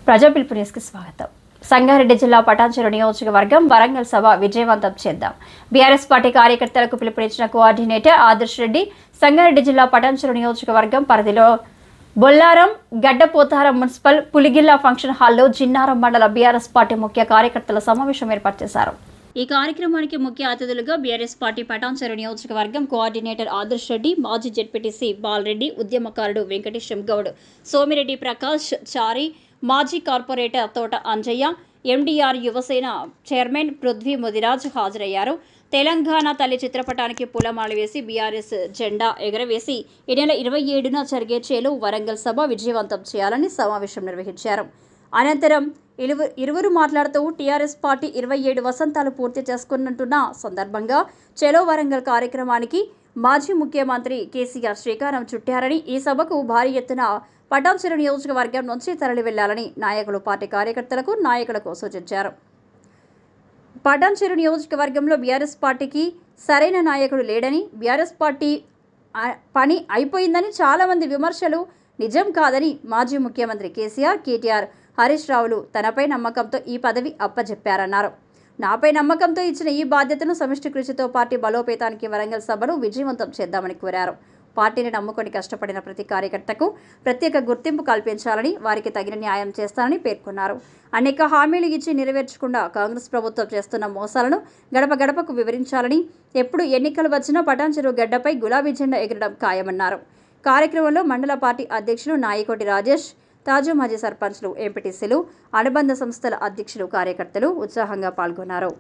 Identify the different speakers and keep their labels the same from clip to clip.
Speaker 1: ప్రజా పిలుపు న్యూస్కి స్వాగతం. సంగారెడ్డి జిల్లా పటాన్చెరు నియోజకవర్గం వరంగల్ సభ విజయవంతం చేద్దాం. బీఆర్ఎస్ పార్టీ కార్యకర్తలకు పిలుపునిచ్చిన కోఆర్డినేటర్ ఆదర్శ్ రెడ్డి సంగారెడ్డి జిల్లా పటాన్చెరు నియోజకవర్గం పరిధిలో బొల్లారం గడ్డపోతారం మున్సిపల్ పులిగిల్ల ఫంక్షన్ హాల్లో జిన్నారం మండల బీఆర్ఎస్ పార్టీ ముఖ్య కార్యకర్తల సమావేశం ఏర్పాటు చేశారు. ఈ కార్యక్రమానికి ముఖ్య అతిథులుగా బీఆర్ఎస్ పార్టీ పటాన్చెరు నియోజకవర్గం కోఆర్డినేటర్ ఆదర్శ్ రెడ్డి, మాజీ జెడ్పీటీసీ బాలరెడ్డి, ఉద్యమకారుడు వెంకటేశం గౌడ్, సోమిరెడ్డి ప్రకాష్ చారి, మాజీ కార్పొరేటర్ తోట అంజయ్య, ఎండీఆర్ యువసేన చైర్మన్ పృథ్వీ ముదిరాజ్ హాజరయ్యారు. తెలంగాణ తల్లి చిత్రపటానికి పూలమాల వేసి బీఆర్ఎస్ జెండా ఎగరవేసి ఈ నెల 27న జరిగే చేలో వరంగల్ సభ విజయవంతం చేయాలని సమావేశం నిర్వహించారు. అనంతరం ఇరువురు మాట్లాడుతూ టీఆర్ఎస్ పార్టీ 27 వసంతాలు పూర్తి చేసుకున్నట్టున్న సందర్భంగా చేలో వరంగల్ కార్యక్రమానికి మాజీ ముఖ్యమంత్రి కేసీఆర్ శ్రీకారం చుట్టారని, ఈ సభకు భారీ ఎత్తున పటాన్చెరు నియోజకవర్గం నుంచి తరలి వెళ్లాలని నాయకులు పార్టీ కార్యకర్తలకు నాయకులకు సూచించారు. పటాన్చెరు నియోజకవర్గంలో బీఆర్ఎస్ పార్టీకి సరైన నాయకుడు లేడని, బీఆర్ఎస్ పార్టీ పని అయిపోయిందని చాలామంది విమర్శలు నిజం కాదని మాజీ ముఖ్యమంత్రి కేసీఆర్, కేటీఆర్, హరీష్ రావులు తనపై నమ్మకంతో ఈ పదవి అప్పజెప్పారన్నారు. నాపై నమ్మకంతో ఇచ్చిన ఈ బాధ్యతను సమిష్టి కృషితో పార్టీ బలోపేతానికి వరంగల్ సభను విజయవంతం చేద్దామని కోరారు. పార్టీని నమ్ముకొని కష్టపడిన ప్రతి కార్యకర్తకు ప్రత్యేక గుర్తింపు కల్పించాలని, వారికి తగిన న్యాయం చేస్తానని పేర్కొన్నారు. అనేక హామీలు ఇచ్చి నెరవేర్చకుండా కాంగ్రెస్ ప్రభుత్వం చేస్తున్న మోసాలను గడప గడపకు వివరించాలని, ఎప్పుడు ఎన్నికలు వచ్చినా పటాన్చెరు గడ్డపై గులాబీ జెండా ఎగరడం ఖాయమన్నారు. కార్యక్రమంలో మండల పార్టీ అధ్యక్షులు నాయకోటి రాజేష్, తాజా మాజీ సర్పంచ్లు, ఎంపీటీసీలు, అనుబంధ సంస్థల అధ్యక్షులు, కార్యకర్తలు ఉత్సాహంగా పాల్గొన్నారు.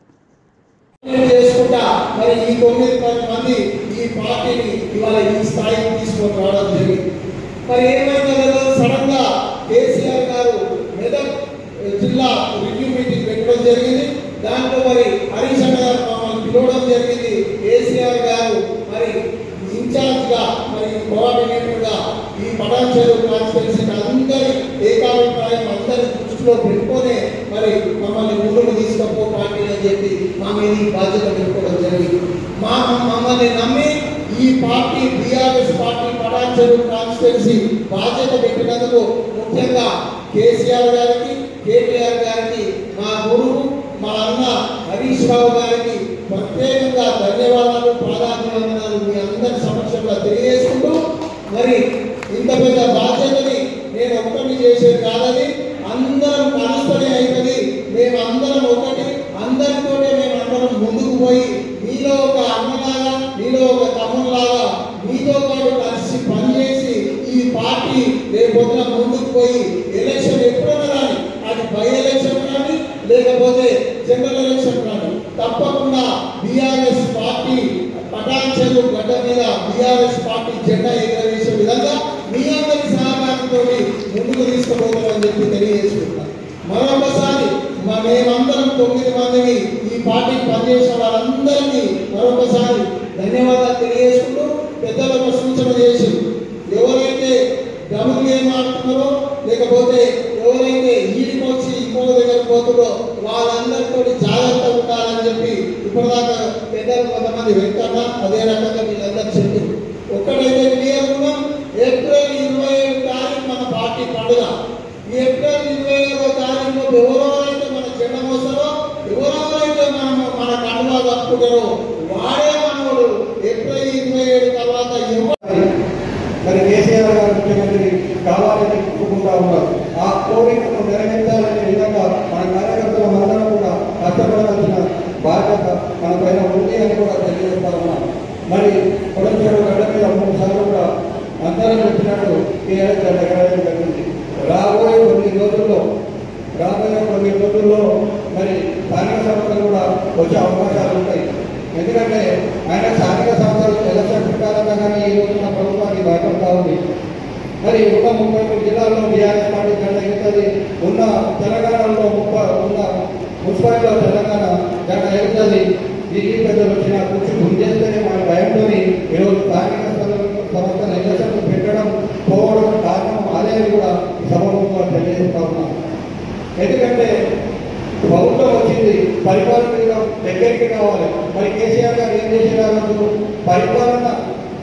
Speaker 2: దాంట్లో మరి హరీష్ అన్న గారు పిలవడం జరిగింది. కేసీఆర్ గారు మరి ఇన్ఛార్జ్గా మరి కోఆర్డినేటర్గా ఈ పటాన్చెరు కాన్స్టిట్యున్సీ అందరి ఏకాభిప్రాయం అందరి దృష్టిలో పెట్టుకొని మరి మమ్మల్ని ముందుకు తీసుకపో పార్టీ అని చెప్పి మా మీద ఈ బాధ్యత పెట్టుకోవడం జరిగింది. మమ్మల్ని నమ్మి ఈ party BRS party Patancheru constituency బాధ్యత పెట్టినందుకు ముఖ్యంగా కేసీఆర్ గారికి, కేటీఆర్ గారికి, మా గురువు మా అన్న హరీష్ రావు గారికి ప్రత్యేకంగా ధన్యవాదాలు, పాదాభివందనాలు మీ అందరి సమక్షంలో తెలియజేసుకుంటూ, మరి ఇంత పెద్ద బాధ్యతని నేను ఒక్కటి చేసేది కాదని, అందరం కలుస్తూనే అవుతుంది. మేము అందరం ఒకటి, అందరితోనే మేము అందరం ముందుకు పోయి మీలో ఒక అన్నలాగా, మీలో ఒక తమ్ములాగా మీతో పాటు కలిసి పనిచేసి ఈ పార్టీ రేపొద్దున ముందుకు పోయి ఎలక్షన్ ఎప్పుడైనా కానీ, అది బై ఎలక్షన్ కానీ లేకపోతే జనరల్ ఎలక్షన్ కానీ తప్పకుండా బీఆర్ఎస్ పార్టీ పటాన్చెరు గడ్డ మీద బీఆర్ఎస్ పార్టీ జెండా ఎగరవేసే విధంగా మీ అందరి సహకారంతో ముందుకు తీసుకుపోతామని చెప్పి తెలియజేసుకుంటాం. మరొకసారి మేమందరం 9 మందిని ఈ పార్టీకి పనిచేసిన వాళ్ళందరినీ మరొకసారి ధన్యవాదాలు తెలియజేసుకుంటూ, పెద్దలకు సూచన చేసి ఎవరైతే డబుల్ గేమ్ ఆడుతున్నారో లేకపోతే ఎవరైతే ఈడికి వచ్చి ఇంకో దగ్గర పోతుందో వాళ్ళందరితో జాగ్రత్తగా ఉండాలని చెప్పి ఇప్పటిదాకా పెద్దలు కొంతమంది వెళ్తారా అదే రకంగా వీళ్ళందరూ చెప్పి ఒక్కడైతే క్లియర్ ఉన్నాం. ఏప్రిల్ 27 తారీఖు మన పార్టీ పండుగ. ఈ ఏప్రిల్ 27వ తారీఖులో ఎవరెవరైతే మన జెండా మోస్తారో, ఎవరెవరైతే మన కండువా కప్పుకుంటారో వాడే మనోడు ఏప్రిల్ 27 తర్వాత
Speaker 3: మరి కేసీఆర్ గారు ముఖ్యమంత్రి కావాలని ఒప్పుకుంటా ఉన్నారు. ఆ కోరికను నెరవేర్చాలనే విధంగా మన కార్యకర్తలు అందరం కూడా కష్టపడాల్సిన బాధ్యత మన పైన ఉంది అని కూడా తెలియజేస్తా ఉన్నాం. మరి పటాన్చెరు గడ్డ మీద 3 సార్లు కూడా అందరం చెప్పినట్టు టీఆర్ఎస్ ఎగరవేయడం జరిగింది. రాబోయే కొన్ని రోజుల్లో మరి స్థానిక సంస్థలు కూడా వచ్చే అవకాశాలు ఉంటాయి. ఎందుకంటే ఆయన స్థానిక సంస్థలు ఎలక్షన్ ప్రకారంగా కానీ ఈ రోజున ప్రభుత్వానికి భయపడతా ఉంది. మరి 133 జిల్లాల్లో బీఆర్ఎస్ పార్టీ జెండా ఎగుతుంది. ఉన్న తెలంగాణలో ఉన్న మున్సిపాలిటీలో తెలంగాణ జెండా ఎగుతుంది. ఈ పెద్దలు వచ్చిన కూర్చి గురి చేస్తేనే మన భయంతో ఈరోజు స్థానిక సంస్థల ఎలక్షన్లు పెట్టడం పోవడం కారణం అదే కూడా ఈ సభలో తెలియజేస్తా ఉన్నాం. ఎందుకంటే ప్రభుత్వం వచ్చింది, పరిపాలన దగ్గరికి కావాలి. మరి కేసీఆర్ గారు ఏం చేసేవారు? పరిపాలన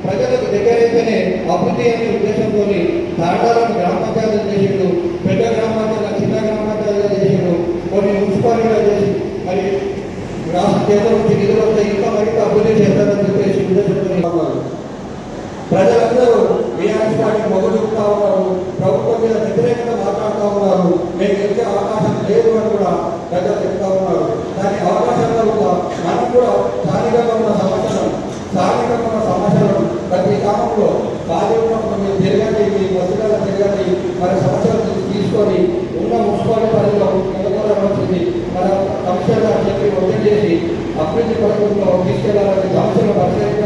Speaker 3: ప్రజలకు దగ్గరైతేనే అభివృద్ధి అనే ఉద్దేశంతో తాండాలను గ్రామ పంచాయతీలు చేసిండు. పెద్ద గ్రామ పంచాయతీ, చిన్న గ్రామ కేంద్రం నుంచి నిధులు వస్తే ఇంకా మరింత అభివృద్ధి చేస్తారని చెప్పేసి ఉన్నారు. ప్రజలందరూ బీఆర్ఎస్ పార్టీ మొదలుపుతా ఉన్నారు, ప్రభుత్వం మీద వ్యతిరేకంగా మాట్లాడుతూ ఉన్నారు. మేము గెలిచే అవకాశం లేదు అని కూడా ప్రజలు చెప్తా ఉన్నారు. దాని అవకాశంలో కూడా మనం కూడా స్థానికంగా ఉన్న సమస్యలను ప్రతి గ్రామంలో బాధ్యతలు మీరు తిరగండి, మీ బస్సులలో తిరగండి, మరి సమస్యలు తీసుకొని ఉన్న మున్సిపాలిటీ పరిధిలో వచ్చింది మన కమిషనర్ చెప్పి ఒత్తిడి చేసి అభివృద్ధి పథకంలో తీసుకెళ్లాలని సమస్యలు పరిష్కరించాలని